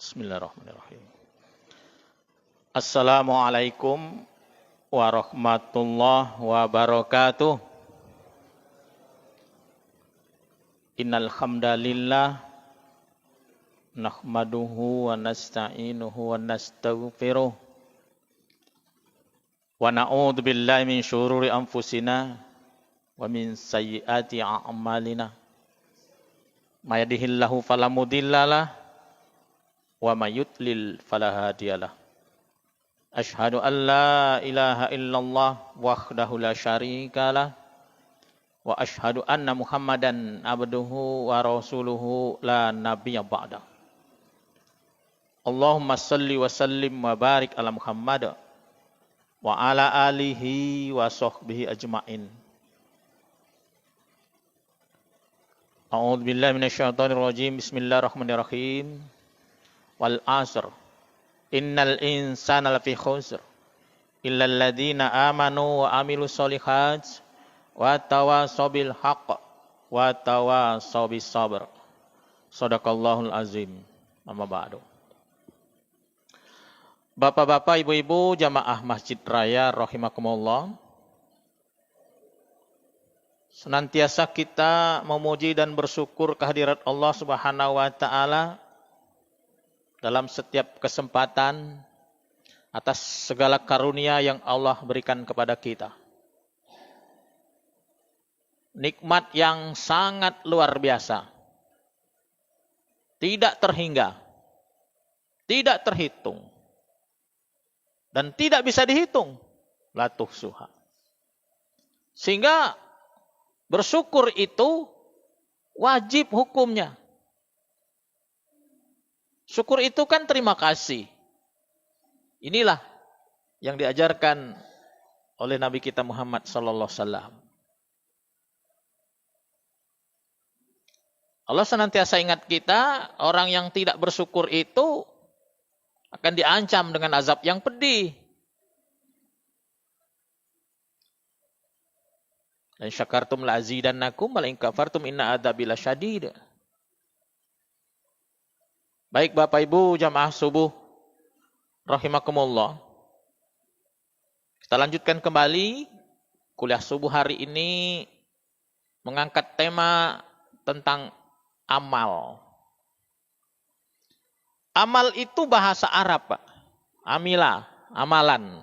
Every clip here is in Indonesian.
Bismillahirrahmanirrahim. Assalamualaikum warahmatullahi wabarakatuh. Innal hamdalillah nahmaduhu wa nasta'inuhu wa nastaghfiruh wa na'udzu billahi min syururi anfusina wa min sayyiati a'malina. May yahdihillahu fala mudhillalah wa may yudlil fala hadiyalah. Asyhadu an la ilaha illallah wahdahu la syarikalah wa asyhadu anna Muhammadan abduhu wa rasuluhu la nabiyya ba'da. Allahumma salli wa sallim wa barik ala Muhammad wa ala alihi wa sahbihi ajma'in. A'udzu billahi minasyaitonir rajim. Bismillahirrahmanirrahim. Wal 'asr. Innal insana lafi khusr illa alladziina aamanu wa 'amilus sholihat wa tawashaw bil haqq wa tawashaw bis sabr. Shadaqallahul azim. Amma ba'du. Bapak-bapak, ibu-ibu, jamaah Masjid Raya rahimakumullah. Senantiasa kita memuji dan bersyukur kehadirat Allah Subhanahu wa taala dalam setiap kesempatan atas segala karunia yang Allah berikan kepada kita. Nikmat yang sangat luar biasa. Tidak terhingga. Tidak terhitung. Dan tidak bisa dihitung. La tuhsuha. Sehingga bersyukur itu wajib hukumnya. Syukur itu kan terima kasih. Inilah yang diajarkan oleh Nabi kita Muhammad sallallahu alaihi wasallam. Allah senantiasa ingat kita, orang yang tidak bersyukur itu akan diancam dengan azab yang pedih. Dan syakartum la azidannakum wa la in kafartum inna adzabi lasyadid. Baik Bapak Ibu jamaah subuh rahimakumullah. Kita lanjutkan kembali kuliah subuh hari ini mengangkat tema tentang amal. Amal itu bahasa Arab, Pak. Amila, amalan.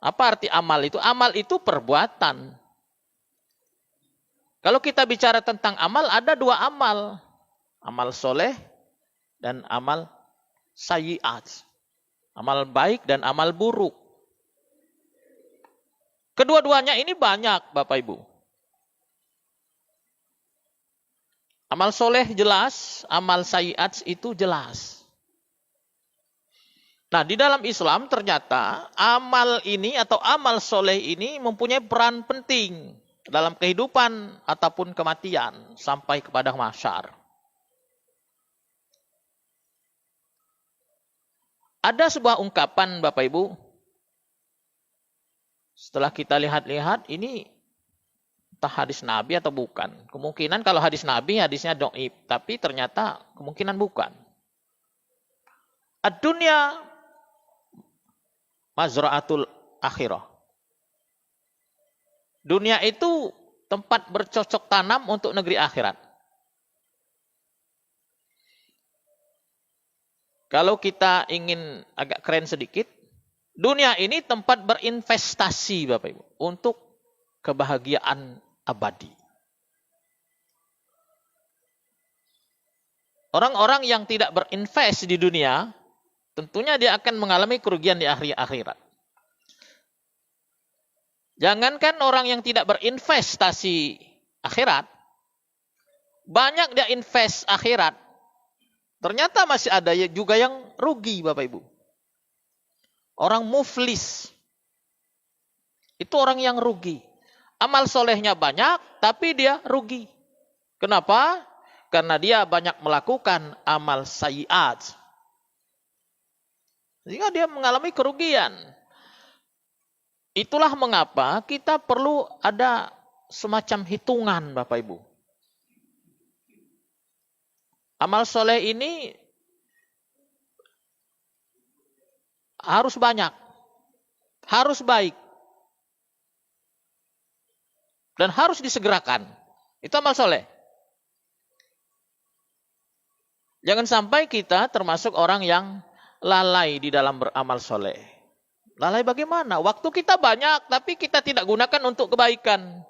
Apa arti amal itu? Amal itu perbuatan. Kalau kita bicara tentang amal, ada dua amal. Amal soleh dan amal sayyi'at. Amal baik dan amal buruk. Kedua-duanya ini banyak Bapak Ibu. Amal soleh jelas, amal sayyi'at itu jelas. Nah, di dalam Islam ternyata amal ini atau amal soleh ini mempunyai peran penting dalam kehidupan ataupun kematian sampai kepada mahsyar. Ada sebuah ungkapan Bapak Ibu, setelah kita lihat-lihat ini entah hadis Nabi atau bukan. Kemungkinan kalau hadis Nabi hadisnya dhaif, tapi ternyata kemungkinan bukan. Ad-dunya mazra'atul akhirah. Dunia itu tempat bercocok tanam untuk negeri akhirat. Kalau kita ingin agak keren sedikit, dunia ini tempat berinvestasi Bapak Ibu untuk kebahagiaan abadi. Orang-orang yang tidak berinvest di dunia, tentunya dia akan mengalami kerugian di akhirat. Jangankan orang yang tidak berinvestasi akhirat, banyak dia invest akhirat, ternyata masih ada juga yang rugi Bapak Ibu. Orang muflis. Itu orang yang rugi. Amal solehnya banyak, tapi dia rugi. Kenapa? Karena dia banyak melakukan amal sayyi'at. Sehingga dia mengalami kerugian. Itulah mengapa kita perlu ada semacam hitungan Bapak Ibu. Amal soleh ini harus banyak, harus baik, dan harus disegerakan. Itu amal soleh. Jangan sampai kita termasuk orang yang lalai di dalam beramal soleh. Lalai bagaimana? Waktu kita banyak, tapi kita tidak gunakan untuk kebaikan.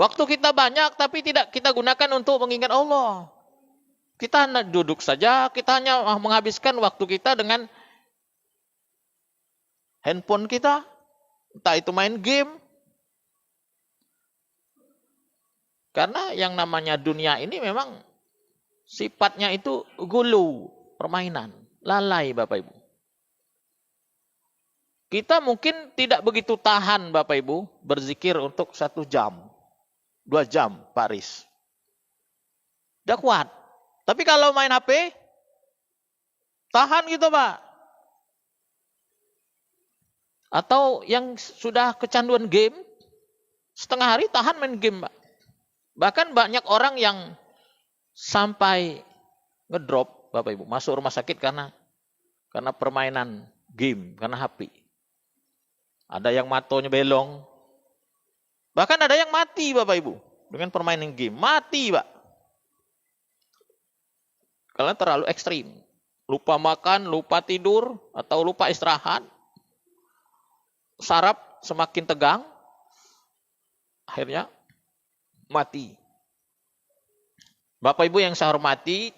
Waktu kita banyak, tapi tidak kita gunakan untuk mengingat Allah. Kita hanya duduk saja, kita hanya menghabiskan waktu kita dengan handphone kita. Entah itu main game. Karena yang namanya dunia ini memang sifatnya itu gulu, permainan, lalai Bapak Ibu. Kita mungkin tidak begitu tahan Bapak Ibu berzikir untuk 1 jam, 2 jam Paris. Tidak kuat. Tapi kalau main HP, tahan gitu Pak. Atau yang sudah kecanduan game, setengah hari tahan main game Pak. Bahkan banyak orang yang sampai ngedrop Bapak Ibu, masuk rumah sakit karena permainan game, karena HP. Ada yang matonya belong. Bahkan ada yang mati Bapak Ibu dengan permainan game. Mati Pak. Karena terlalu ekstrim. Lupa makan, lupa tidur, atau lupa istirahat. Saraf semakin tegang. Akhirnya mati. Bapak Ibu yang saya hormati,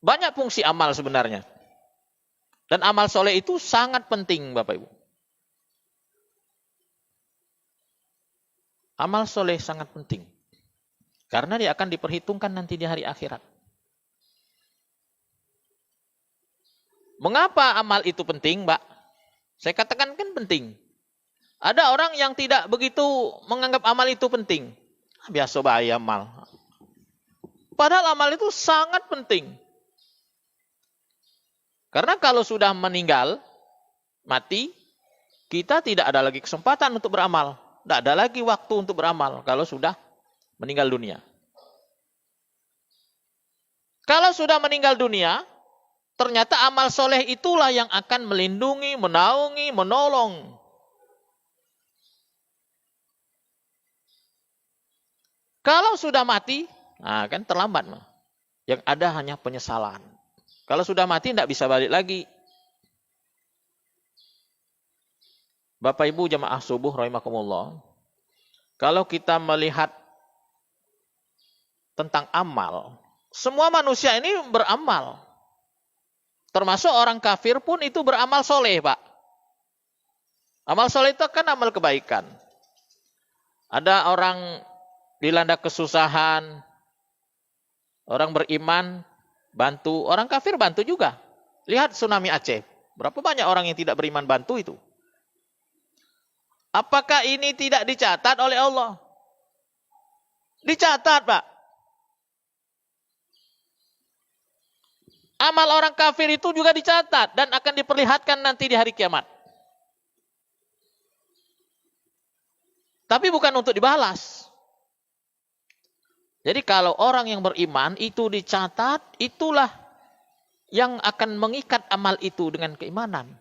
banyak fungsi amal sebenarnya. Dan amal soleh itu sangat penting Bapak Ibu. Amal soleh sangat penting. Karena dia akan diperhitungkan nanti di hari akhirat. Mengapa amal itu penting, Mbak? Saya katakan kan penting. Ada orang yang tidak begitu menganggap amal itu penting. Biasa bahaya amal. Padahal amal itu sangat penting. Karena kalau sudah meninggal, mati, kita tidak ada lagi kesempatan untuk beramal. Tidak ada lagi waktu untuk beramal kalau sudah meninggal dunia. Kalau sudah meninggal dunia, ternyata amal soleh itulah yang akan melindungi, menaungi, menolong. Kalau sudah mati, nah kan terlambat. Yang ada hanya penyesalan. Kalau sudah mati tidak bisa balik lagi. Bapak Ibu jamaah subuh rahimakumullah. Kalau kita melihat tentang amal, semua manusia ini beramal. Termasuk orang kafir pun itu beramal soleh, Pak. Amal soleh itu kan amal kebaikan. Ada orang dilanda kesusahan, orang beriman bantu, orang kafir bantu juga. Lihat tsunami Aceh. Berapa banyak orang yang tidak beriman bantu itu? Apakah ini tidak dicatat oleh Allah? Dicatat, Pak. Amal orang kafir itu juga dicatat dan akan diperlihatkan nanti di hari kiamat. Tapi bukan untuk dibalas. Jadi kalau orang yang beriman itu dicatat, itulah yang akan mengikat amal itu dengan keimanan.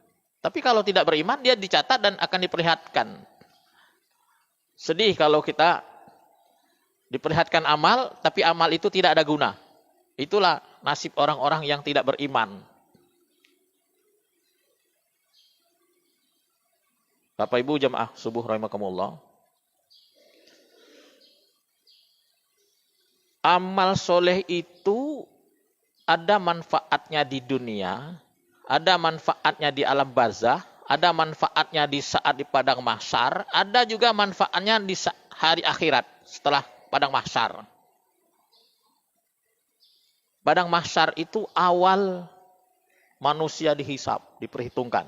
Tapi kalau tidak beriman, dia dicatat dan akan diperlihatkan. Sedih kalau kita diperlihatkan amal, tapi amal itu tidak ada guna. Itulah nasib orang-orang yang tidak beriman. Bapak Ibu jamaah subuh rahimakumullah. Amal soleh itu ada manfaatnya di dunia, ada manfaatnya di alam barzah, ada manfaatnya di saat di padang mahsyar, ada juga manfaatnya di hari akhirat setelah padang mahsyar. Padang mahsyar itu awal manusia dihisab, diperhitungkan.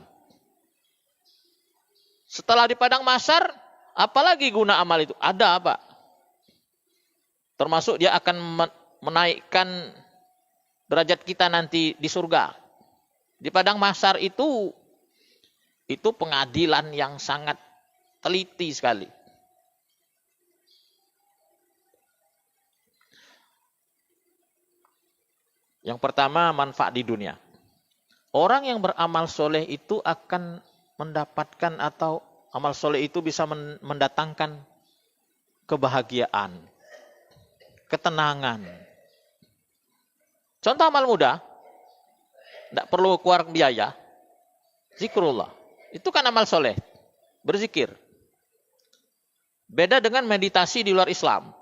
Setelah di padang mahsyar, apalagi guna amal itu? Ada apa? Termasuk dia akan menaikkan derajat kita nanti di surga. Di padang mahsyar itu pengadilan yang sangat teliti sekali. Yang pertama manfaat di dunia. Orang yang beramal soleh itu akan mendapatkan atau amal soleh itu bisa mendatangkan kebahagiaan, ketenangan. Contoh amal mudah, tidak perlu keluar biaya, zikrullah. Itu kan amal soleh, berzikir. Beda dengan meditasi di luar Islam.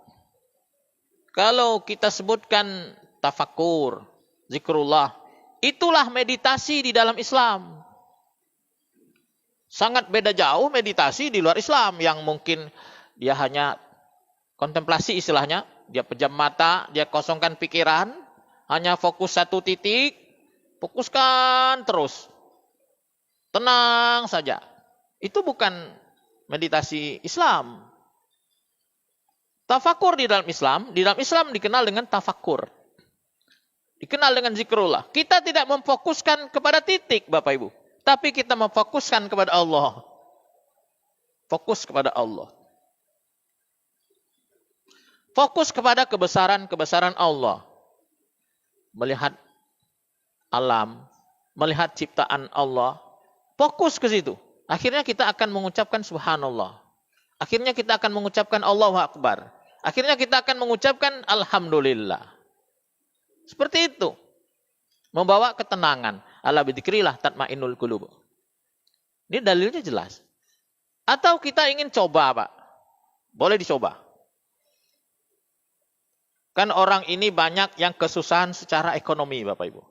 Kalau kita sebutkan tafakur, zikrullah, itulah meditasi di dalam Islam. Sangat beda jauh meditasi di luar Islam yang mungkin dia hanya kontemplasi istilahnya. Dia pejam mata, dia kosongkan pikiran, hanya fokus satu titik, fokuskan terus. Tenang saja. Itu bukan meditasi Islam. Tafakur di dalam Islam dikenal dengan tafakur. Dikenal dengan zikrullah. Kita tidak memfokuskan kepada titik, Bapak Ibu. Tapi kita memfokuskan kepada Allah. Fokus kepada Allah. Fokus kepada kebesaran-kebesaran Allah. Melihat alam, melihat ciptaan Allah. Fokus ke situ. Akhirnya kita akan mengucapkan subhanallah. Akhirnya kita akan mengucapkan Allahu Akbar. Akhirnya kita akan mengucapkan alhamdulillah. Seperti itu. Membawa ketenangan. Ala bidzikrillah tatmainnul qulub. Ini dalilnya jelas. Atau kita ingin coba, Pak. Boleh dicoba. Kan orang ini banyak yang kesusahan secara ekonomi, Bapak Ibu.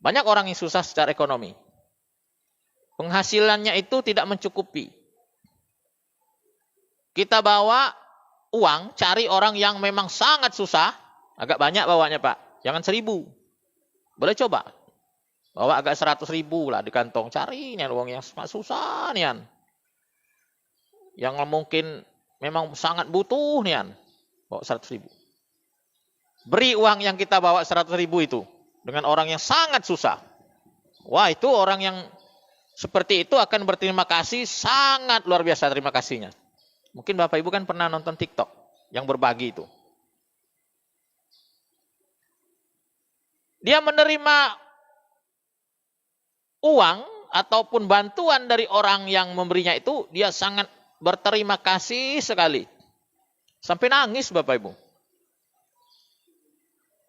Banyak orang yang susah secara ekonomi. Penghasilannya itu tidak mencukupi. Kita bawa uang, cari orang yang memang sangat susah. Agak banyak bawanya, Pak. Jangan 1.000. Boleh coba. Bawa agak 100.000 lah di kantong. Cari nih uang yang susah nih. Yang mungkin memang sangat butuh nih. Bawa 100.000. Beri uang yang kita bawa 100.000 itu. Dengan orang yang sangat susah. Wah, itu orang yang seperti itu akan berterima kasih. Sangat luar biasa terima kasihnya. Mungkin Bapak Ibu kan pernah nonton TikTok. Yang berbagi itu. Dia menerima uang ataupun bantuan dari orang yang memberinya itu, dia sangat berterima kasih sekali. Sampai nangis Bapak Ibu.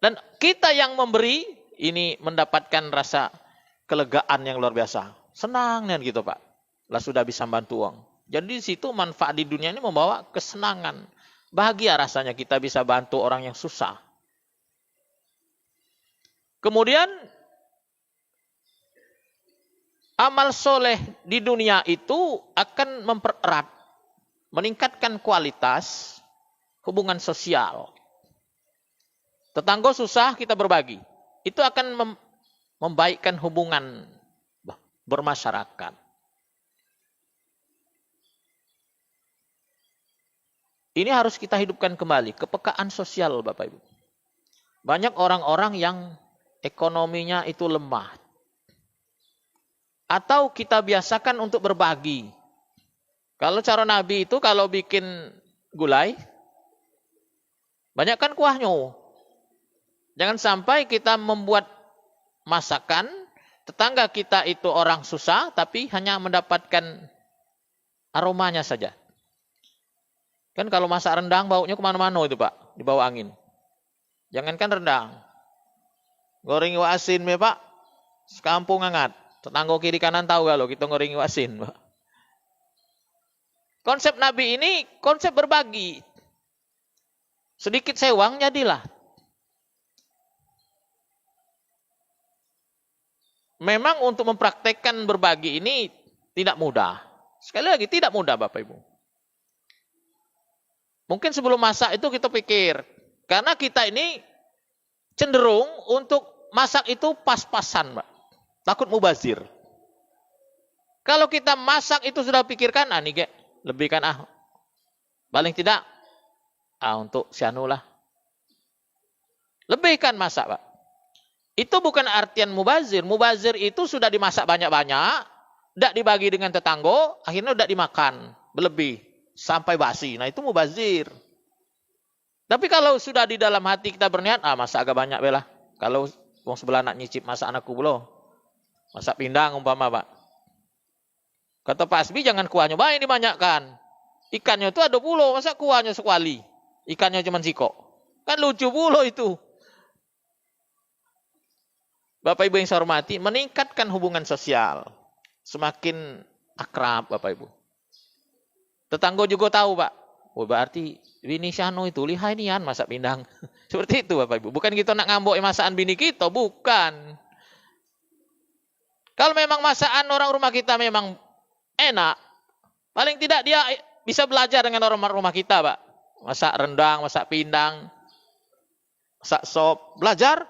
Dan kita yang memberi, ini mendapatkan rasa kelegaan yang luar biasa. Senang kan gitu Pak. Lah sudah bisa bantu uang. Jadi di situ manfaat di dunia ini membawa kesenangan. Bahagia rasanya kita bisa bantu orang yang susah. Kemudian amal soleh di dunia itu akan mempererat, meningkatkan kualitas hubungan sosial. Tetangga susah kita berbagi. Itu akan membaikkan hubungan bermasyarakat. Ini harus kita hidupkan kembali, kepekaan sosial Bapak Ibu. Banyak orang-orang yang ekonominya itu lemah. Atau kita biasakan untuk berbagi. Kalau cara Nabi itu kalau bikin gulai, banyakkan kuahnya. Jangan sampai kita membuat masakan, tetangga kita itu orang susah, tapi hanya mendapatkan aromanya saja. Kan kalau masak rendang baunya kemana-mana itu Pak, di bawah angin. Jangankan rendang. Goreng iwak asin ya Pak, sekampung hangat. Tetangga kiri kanan tahu kalau kita goreng iwak asin Pak. Konsep Nabi ini konsep berbagi. Sedikit sewang jadilah. Memang untuk mempraktekkan berbagi ini tidak mudah. Sekali lagi tidak mudah Bapak Ibu. Mungkin sebelum masak itu kita pikir. Karena kita ini cenderung untuk masak itu pas-pasan, Pak. Takut mubazir. Kalau kita masak itu sudah pikirkan, nih lebih kan paling tidak untuk si anu lah. Lebihkan masak, Pak. Itu bukan artian mubazir. Mubazir itu sudah dimasak banyak-banyak, tidak dibagi dengan tetangga, akhirnya tidak dimakan berlebih sampai basi. Nah itu mubazir. Tapi kalau sudah di dalam hati kita berniat, masak agak banyak belah. Kalau Wong sebelah nak nyicip masak anakku belum. Masak pindang umpama, Pak. Kata Pak Asbi, jangan kuahnya banyak dibanyakkan. Ikannya itu ada pulau, masa kuahnya sekuali. Ikannya cuma siko. Kan lucu pulau itu. Bapak Ibu yang saya hormati, meningkatkan hubungan sosial. Semakin akrab, Bapak Ibu. Tetangga juga tahu, Pak. Oh, berarti bini Syahno itu lihai nian masak pindang. Seperti itu, Bapak Ibu. Bukan kita nak ngambok masakan bini kita, bukan. Kalau memang masakan orang rumah kita memang enak, paling tidak dia bisa belajar dengan orang rumah kita, Pak. Masak rendang, masak pindang, masak sop, belajar.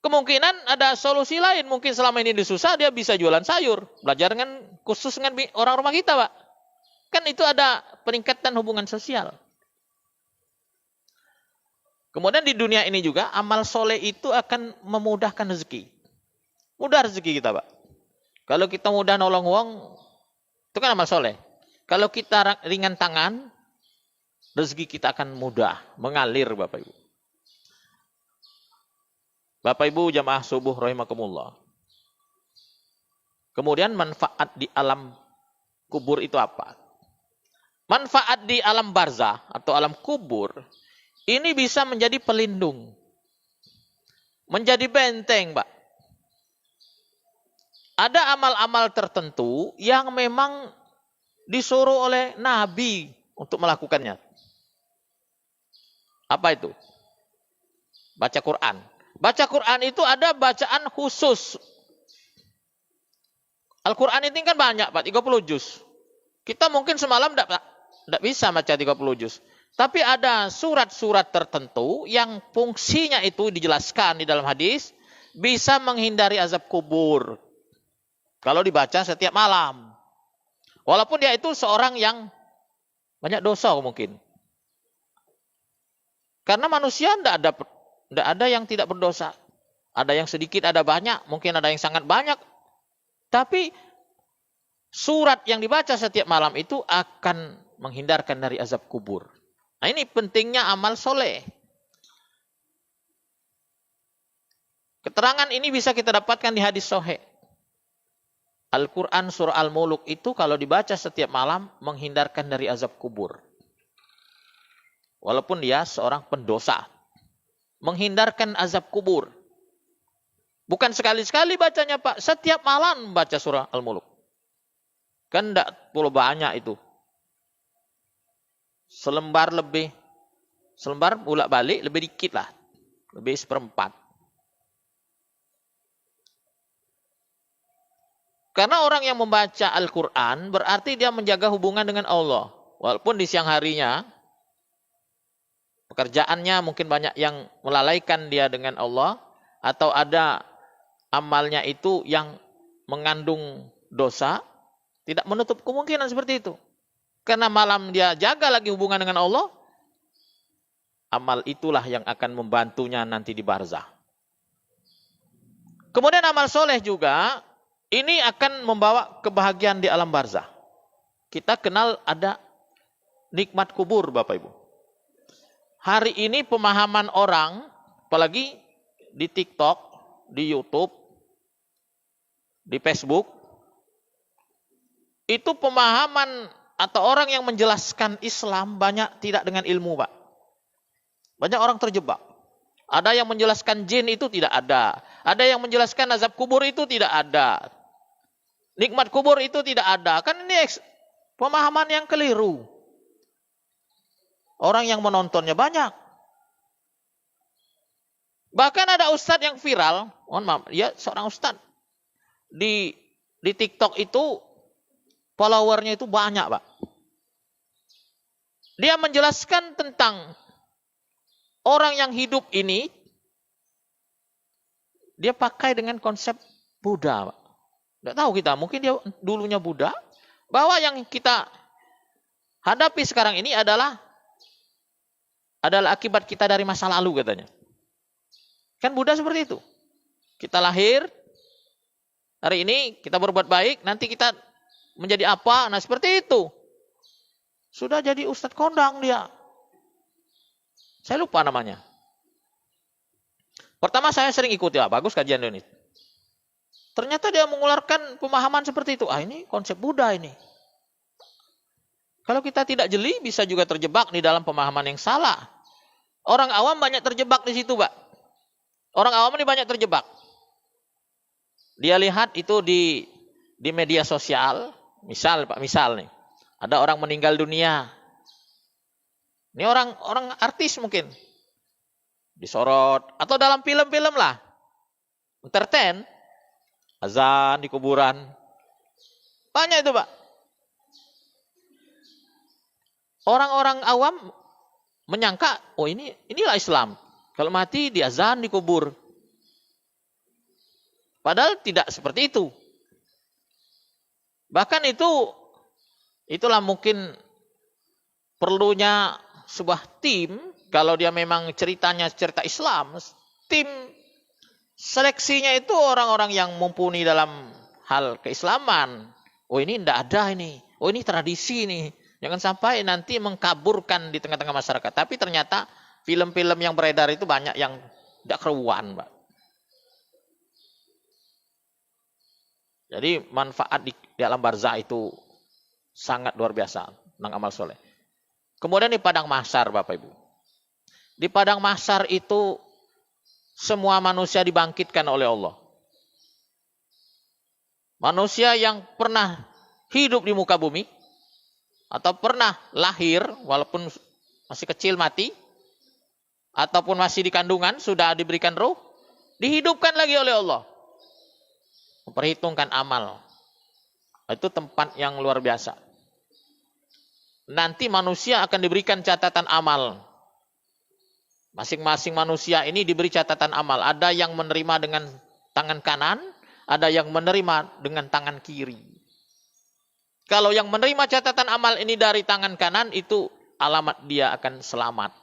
Kemungkinan ada solusi lain. Mungkin selama ini dia susah, dia bisa jualan sayur. Belajar dengan khusus dengan orang rumah kita, Pak. Kan itu ada peningkatan hubungan sosial. Kemudian di dunia ini juga, amal soleh itu akan memudahkan rezeki. Mudah rezeki kita, Pak. Kalau kita mudah nolong uang, itu kan amal soleh. Kalau kita ringan tangan, rezeki kita akan mudah, mengalir, Bapak Ibu. Bapak Ibu jamaah subuh rahimakumullah. Kemudian manfaat di alam kubur itu apa? Manfaat di alam barzah atau alam kubur, ini bisa menjadi pelindung. Menjadi benteng, Pak. Ada amal-amal tertentu yang memang disuruh oleh Nabi untuk melakukannya. Apa itu? Baca Quran. Baca Quran itu ada bacaan khusus. Al-Quran ini kan banyak, Pak, 30 juz. Kita mungkin semalam tidak bisa baca 30 juz. Tapi ada surat-surat tertentu yang fungsinya itu dijelaskan di dalam hadis, bisa menghindari azab kubur. Kalau dibaca setiap malam. Walaupun dia itu seorang yang banyak dosa mungkin. Karena manusia tidak ada yang tidak berdosa. Ada yang sedikit, ada banyak. Mungkin ada yang sangat banyak. Tapi surat yang dibaca setiap malam itu akan menghindarkan dari azab kubur. Nah, ini pentingnya amal soleh. Keterangan ini bisa kita dapatkan di hadis sahih. Al-Quran surah Al-Muluk itu kalau dibaca setiap malam menghindarkan dari azab kubur. Walaupun dia seorang pendosa. Menghindarkan azab kubur. Bukan sekali-sekali bacanya, Pak. Setiap malam baca surah Al-Muluk. Kan tidak perlu banyak itu. Selembar bolak balik lebih dikit lah. Lebih 1/4. Karena orang yang membaca Al-Quran berarti dia menjaga hubungan dengan Allah. Walaupun di siang harinya, pekerjaannya mungkin banyak yang melalaikan dia dengan Allah. Atau ada amalnya itu yang mengandung dosa. Tidak menutup kemungkinan seperti itu. Karena malam dia jaga lagi hubungan dengan Allah. Amal itulah yang akan membantunya nanti di barzah. Kemudian amal soleh juga. Ini akan membawa kebahagiaan di alam barzah. Kita kenal ada nikmat kubur, Bapak Ibu. Hari ini pemahaman orang, apalagi di TikTok, di YouTube, di Facebook, itu pemahaman atau orang yang menjelaskan Islam banyak tidak dengan ilmu, Pak. Banyak orang terjebak. Ada yang menjelaskan jin itu tidak ada. Ada yang menjelaskan azab kubur itu tidak ada. Nikmat kubur itu tidak ada. Kan ini pemahaman yang keliru. Orang yang menontonnya banyak. Bahkan ada ustadz yang viral. Mohon maaf, ya seorang ustadz. Di TikTok itu, followernya itu banyak, Pak. Dia menjelaskan tentang orang yang hidup ini, dia pakai dengan konsep Buddha, Pak. Tidak tahu kita, mungkin dia dulunya Buddha. Bahwa yang kita hadapi sekarang ini adalah akibat kita dari masa lalu katanya. Kan Buddha seperti itu. Kita lahir, hari ini kita berbuat baik, nanti kita menjadi apa? Nah seperti itu. Sudah jadi ustadz kondang dia. Saya lupa namanya. Pertama saya sering ikuti, bagus kajian ini. Ternyata dia mengeluarkan pemahaman seperti itu. Ini konsep Buddha ini. Kalau kita tidak jeli, bisa juga terjebak di dalam pemahaman yang salah. Orang awam banyak terjebak di situ, Pak. Orang awam ini banyak terjebak. Dia lihat itu di media sosial, misal nih, ada orang meninggal dunia. Ini orang artis mungkin disorot atau dalam film-film lah, entertain, azan di kuburan, banyak itu Pak. Orang-orang awam menyangka, inilah Islam. Kalau mati diazan di kubur. Padahal tidak seperti itu. Bahkan itulah mungkin perlunya sebuah tim, kalau dia memang ceritanya cerita Islam, tim seleksinya itu orang-orang yang mumpuni dalam hal keislaman. Ini tidak ada ini. Ini tradisi nih. Jangan sampai nanti mengkaburkan di tengah-tengah masyarakat. Tapi ternyata film-film yang beredar itu banyak yang tidak keruan, Pak. Jadi manfaat di alam barzah itu sangat luar biasa tentang amal soleh. Kemudian di padang mahsyar, Bapak Ibu. Di padang mahsyar itu semua manusia dibangkitkan oleh Allah. Manusia yang pernah hidup di muka bumi atau pernah lahir walaupun masih kecil mati ataupun masih di kandungan sudah diberikan ruh, dihidupkan lagi oleh Allah. Memperhitungkan amal. Itu tempat yang luar biasa. Nanti manusia akan diberikan catatan amal. Masing-masing manusia ini diberi catatan amal. Ada yang menerima dengan tangan kanan, ada yang menerima dengan tangan kiri. Kalau yang menerima catatan amal ini dari tangan kanan, itu alamat dia akan selamat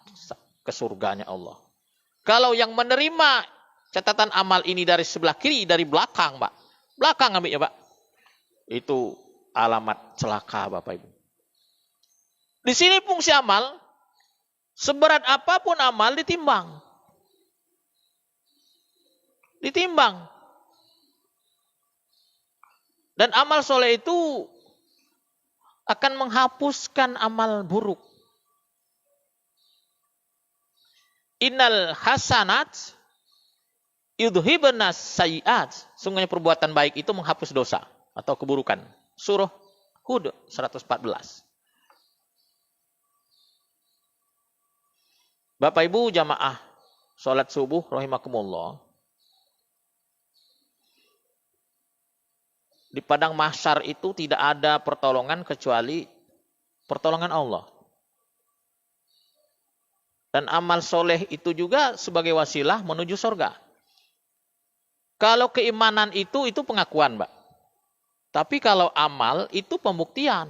ke surganya Allah. Kalau yang menerima catatan amal ini dari sebelah kiri, dari belakang, Pak. Belakang ambil ya, Pak. Itu alamat celaka, Bapak Ibu. Di sini fungsi amal, seberat apapun amal ditimbang. Ditimbang. Dan amal soleh itu akan menghapuskan amal buruk. Innal hasanat yudhibanas sayiat. Sungguhnya perbuatan baik itu menghapus dosa atau keburukan. Surah Hud 114. Bapak Ibu jamaah salat subuh rahimakumullah. Di padang mahsyar itu tidak ada pertolongan kecuali pertolongan Allah. Dan amal soleh itu juga sebagai wasilah menuju surga. Kalau keimanan itu pengakuan, Mbak. Tapi kalau amal itu pembuktian.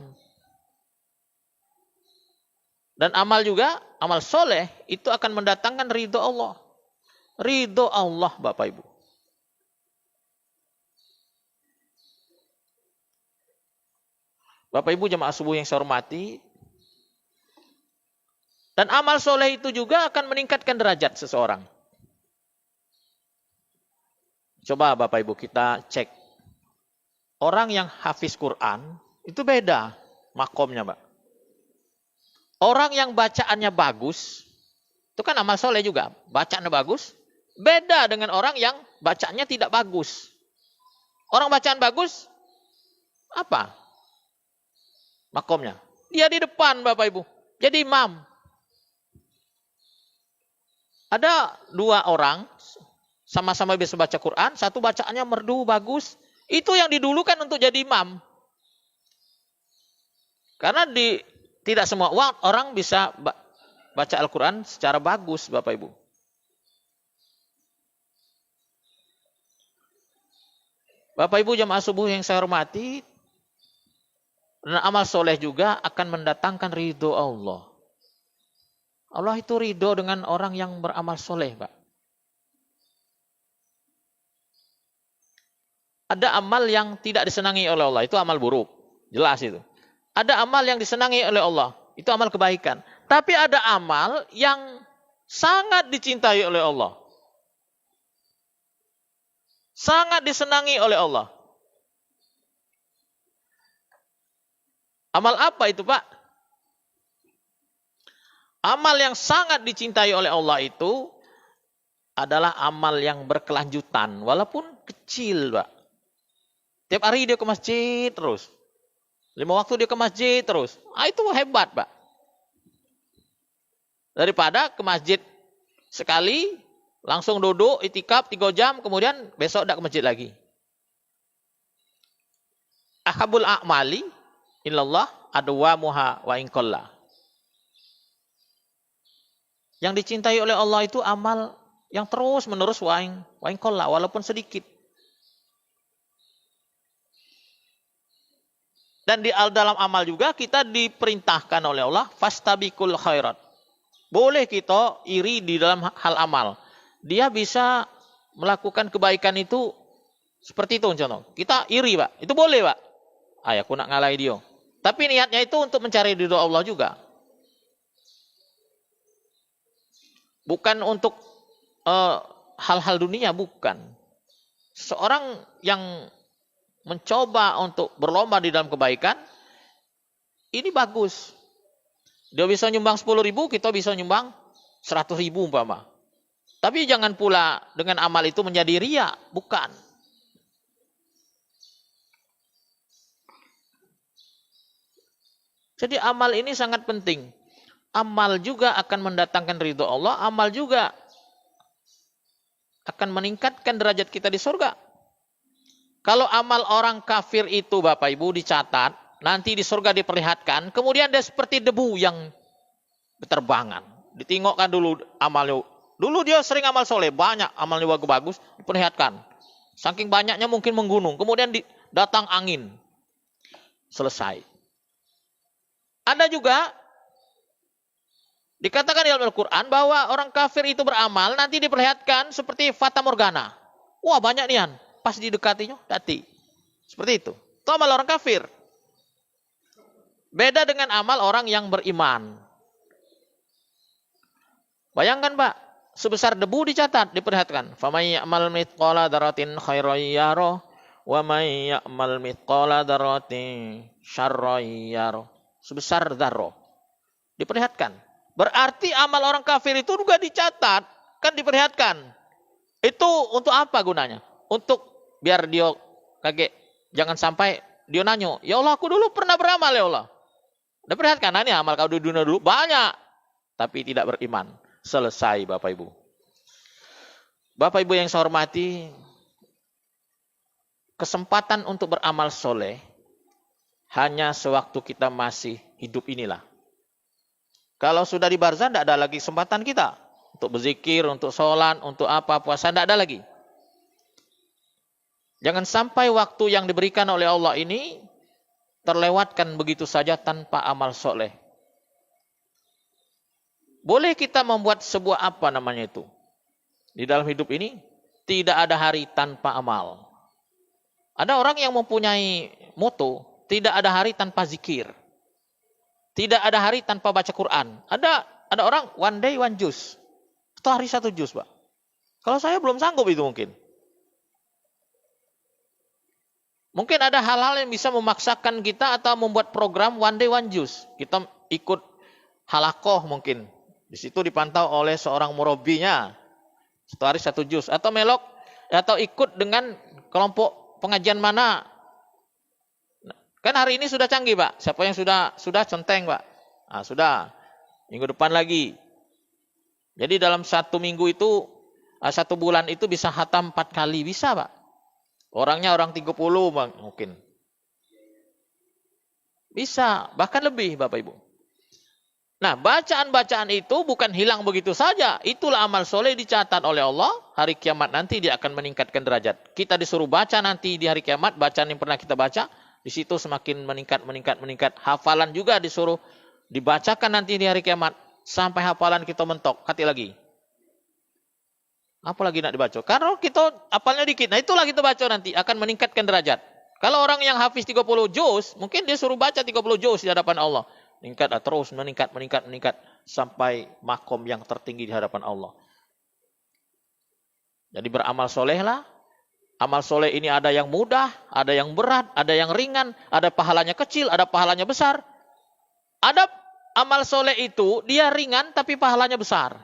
Dan amal juga, amal soleh itu akan mendatangkan ridho Allah. Ridho Allah, Bapak Ibu. Bapak Ibu jemaah subuh yang saya hormati. Dan amal soleh itu juga akan meningkatkan derajat seseorang. Coba Bapak Ibu kita cek. Orang yang hafiz Quran itu beda makomnya, Mbak. Orang yang bacaannya bagus, itu kan amal soleh juga. Bacaannya bagus, beda dengan orang yang bacaannya tidak bagus. Orang bacaan bagus, apa? Makomnya. Dia di depan Bapak Ibu. Jadi imam. Ada dua orang, sama-sama bisa baca Quran, satu bacaannya merdu, bagus. Itu yang didulukan untuk jadi imam. Karena tidak semua orang bisa baca Al-Quran secara bagus, Bapak Ibu. Bapak Ibu jamaah subuh yang saya hormati, dan amal soleh juga akan mendatangkan ridho Allah. Allah itu ridho dengan orang yang beramal soleh, Pak. Ada amal yang tidak disenangi oleh Allah, itu amal buruk. Jelas itu. Ada amal yang disenangi oleh Allah, itu amal kebaikan. Tapi ada amal yang sangat dicintai oleh Allah. Sangat disenangi oleh Allah. Amal apa itu, Pak? Amal yang sangat dicintai oleh Allah itu adalah amal yang berkelanjutan. Walaupun kecil, Pak. Tiap hari dia ke masjid terus. 5 waktu dia ke masjid terus. Itu hebat, Pak. Daripada ke masjid sekali, langsung duduk, itikaf 3 jam, kemudian besok tidak ke masjid lagi. Ahabul a'mali illallah adwamuha wa inqalla. Yang dicintai oleh Allah itu amal yang terus menerus wa inqalla, walaupun sedikit. Dan di dalam amal juga kita diperintahkan oleh Allah fastabiqul khairat. Boleh kita iri di dalam hal amal. Dia bisa melakukan kebaikan itu seperti itu contoh. Kita iri, Pak. Itu boleh, Pak. Aku nak ngalai dia. Tapi niatnya itu untuk mencari ridho Allah juga. Bukan untuk hal-hal dunia, bukan. Seorang yang mencoba untuk berlomba di dalam kebaikan, ini bagus. Dia bisa nyumbang 10.000, kita bisa nyumbang 100.000 umpama. Tapi jangan pula dengan amal itu menjadi riya, bukan. Jadi amal ini sangat penting. Amal juga akan mendatangkan ridho Allah, amal juga akan meningkatkan derajat kita di surga. Kalau amal orang kafir itu Bapak Ibu dicatat, nanti di surga diperlihatkan, kemudian dia seperti debu yang berterbangan. Ditengokkan dulu amalnya. Dulu dia sering amal soleh, banyak amalnya bagus-bagus, diperlihatkan. Saking banyaknya mungkin menggunung, kemudian datang angin. Selesai. Ada juga dikatakan di Al-Quran bahwa orang kafir itu beramal, nanti diperlihatkan seperti fata morgana. Wah banyak nian. Pas didekatinya, dati. Seperti itu. Itu amal orang kafir. Beda dengan amal orang yang beriman. Bayangkan, Pak. Sebesar debu dicatat, diperlihatkan. فَمَنْ يَعْمَلْ مِثْقَالَ ذَرَّةٍ خَيْرًا يَرَهُ وَمَنْ يَعْمَلْ مِثْقَالَ ذَرَّةٍ شَرًّا يَرَهُ. Sebesar dzarrah. Diperlihatkan. Berarti amal orang kafir itu juga dicatat. Kan diperlihatkan. Itu untuk apa gunanya? Untuk biar dia kaget. Jangan sampai dia nanya, ya Allah aku dulu pernah beramal ya Allah. Udah perhatikan, ini amal kau di dunia dulu banyak. Tapi tidak beriman. Selesai Bapak Ibu. Bapak Ibu yang saya hormati, kesempatan untuk beramal soleh hanya sewaktu kita masih hidup inilah. Kalau sudah di barzah tidak ada lagi kesempatan kita. Untuk berzikir, untuk sholat, untuk apa, puasa, tidak ada lagi. Jangan sampai waktu yang diberikan oleh Allah ini terlewatkan begitu saja tanpa amal soleh. Boleh kita membuat sebuah apa namanya itu. Di dalam hidup ini tidak ada hari tanpa amal. Ada orang yang mempunyai moto, tidak ada hari tanpa zikir. Tidak ada hari tanpa baca Quran. Ada orang one day one juz. Itu hari 1 juz, Pak. Kalau saya belum sanggup itu mungkin. Mungkin ada hal-hal yang bisa memaksakan kita atau membuat program one day one juz. Kita ikut halakoh mungkin. Di situ dipantau oleh seorang murabinya. 1 hari 1 juz. Atau melok, atau ikut dengan kelompok pengajian mana. Kan hari ini sudah canggih, Pak. Siapa yang sudah conteng, Pak? Nah, sudah. Minggu depan lagi. Jadi dalam 1 minggu itu, 1 bulan itu bisa khatam 4 kali. Bisa, Pak. Orangnya orang 30 mungkin. Bisa, bahkan lebih Bapak Ibu. Nah, bacaan-bacaan itu bukan hilang begitu saja. Itulah amal soleh dicatat oleh Allah. Hari kiamat nanti dia akan meningkatkan derajat. Kita disuruh baca nanti di hari kiamat, bacaan yang pernah kita baca. Di situ semakin meningkat. Hafalan juga disuruh dibacakan nanti di hari kiamat. Sampai hafalan kita mentok. Hati lagi. Apa lagi nak dibaca? Karena kita hafalnya dikit. Nah itulah kita baca nanti. Akan meningkatkan derajat. Kalau orang yang hafiz 30 juz, mungkin dia suruh baca 30 juz di hadapan Allah. Terus meningkat. Sampai makom yang tertinggi di hadapan Allah. Jadi beramal solehlah. Amal soleh ini ada yang mudah, ada yang berat, ada yang ringan, ada pahalanya kecil, ada pahalanya besar. Ada amal soleh itu dia ringan tapi pahalanya besar.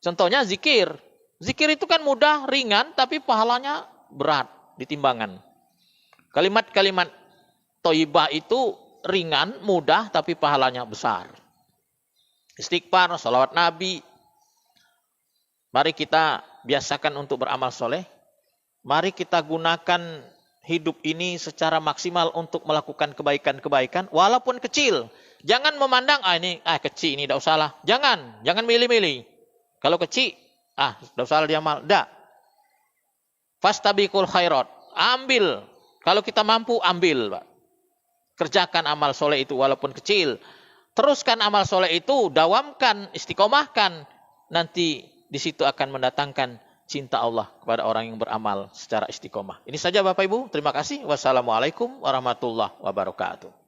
Contohnya zikir. Zikir itu kan mudah, ringan, tapi pahalanya berat di timbangan. Kalimat-kalimat thayyibah itu ringan, mudah, tapi pahalanya besar. Istighfar, salawat Nabi. Mari kita biasakan untuk beramal soleh. Mari kita gunakan hidup ini secara maksimal untuk melakukan kebaikan-kebaikan, walaupun kecil. Jangan memandang, ini kecil, ini tidak usah lah. Jangan milih-milih. Kalau kecil, tidak usah dia amal. Tidak. Fastabiqul khairat. Ambil. Kalau kita mampu, ambil, Pak. Kerjakan amal soleh itu walaupun kecil. Teruskan amal soleh itu, dawamkan, istiqomahkan. Nanti di situ akan mendatangkan cinta Allah kepada orang yang beramal secara istiqomah. Ini saja Bapak Ibu. Terima kasih. Wassalamualaikum warahmatullahi wabarakatuh.